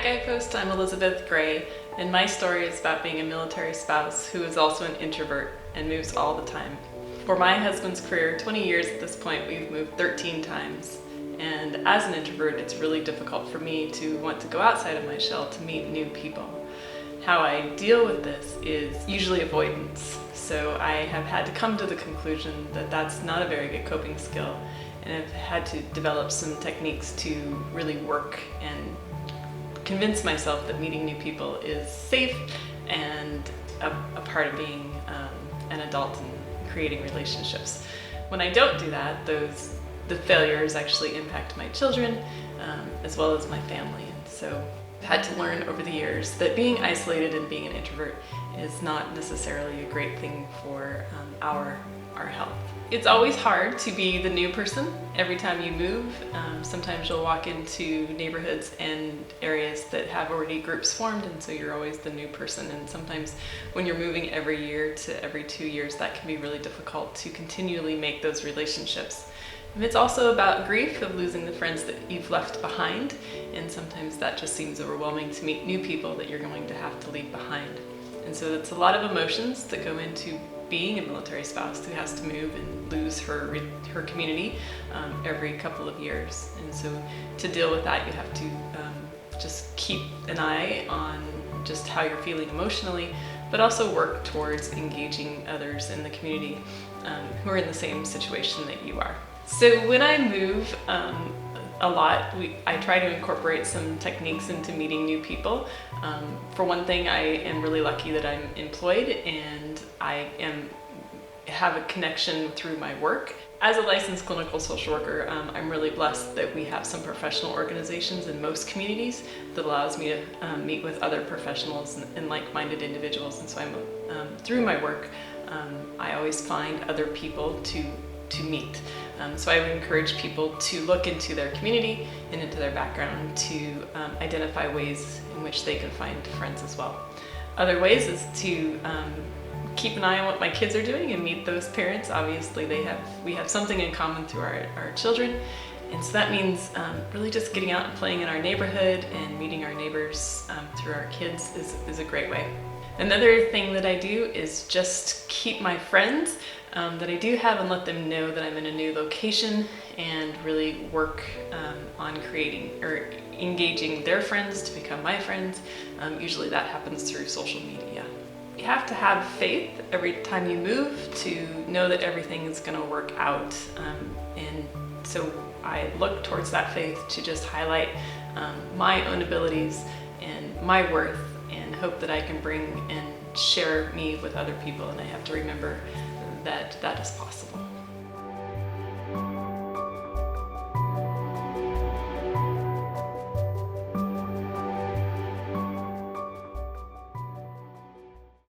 Guideposts, I'm Elizabeth Gray, and my story is about being a military spouse who is also an introvert and moves all the time. For my husband's career, 20 years at this point, we've moved 13 times. And as an introvert, it's really difficult for me to want to go outside of my shell to meet new people. How I deal with this is usually avoidance. So I have had to come to the conclusion that that's not a very good coping skill, and I've had to develop some techniques to really work and convince myself that meeting new people is safe and a part of being an adult and creating relationships. When I don't do that, the failures actually impact my children as well as my family. And so I've had to learn over the years that being isolated and being an introvert is not necessarily a great thing for our health. It's always hard to be the new person every time you move. Sometimes you'll walk into neighborhoods and areas that have already groups formed, and so you're always the new person. And sometimes when you're moving every year to every 2 years, that can be really difficult to continually make those relationships. And it's also about grief of losing the friends that you've left behind, and sometimes that just seems overwhelming to meet new people that you're going to have to leave behind. And so it's a lot of emotions that go into being a military spouse who has to move and lose her community every couple of years. And so to deal with that, you have to just keep an eye on just how you're feeling emotionally, but also work towards engaging others in the community who are in the same situation that you are. So when I move a lot, I try to incorporate some techniques into meeting new people. For one thing, I am really lucky that I'm employed and I have a connection through my work. As a licensed clinical social worker, I'm really blessed that we have some professional organizations in most communities that allows me to meet with other professionals and like-minded individuals. And so through my work, I always find other people to meet. So I would encourage people to look into their community and into their background to identify ways in which they can find friends as well. Other ways is to keep an eye on what my kids are doing and meet those parents. Obviously we have something in common through our children, and so that means really just getting out and playing in our neighborhood and meeting our neighbors through our kids is a great way. Another thing that I do is just keep my friends that I do have and let them know that I'm in a new location, and really work on creating or engaging their friends to become my friends. Usually that happens through social media. You have to have faith every time you move to know that everything is going to work out, and so I look towards that faith to just highlight my own abilities and my worth, and hope that I can bring and share me with other people, and I have to remember that that is possible.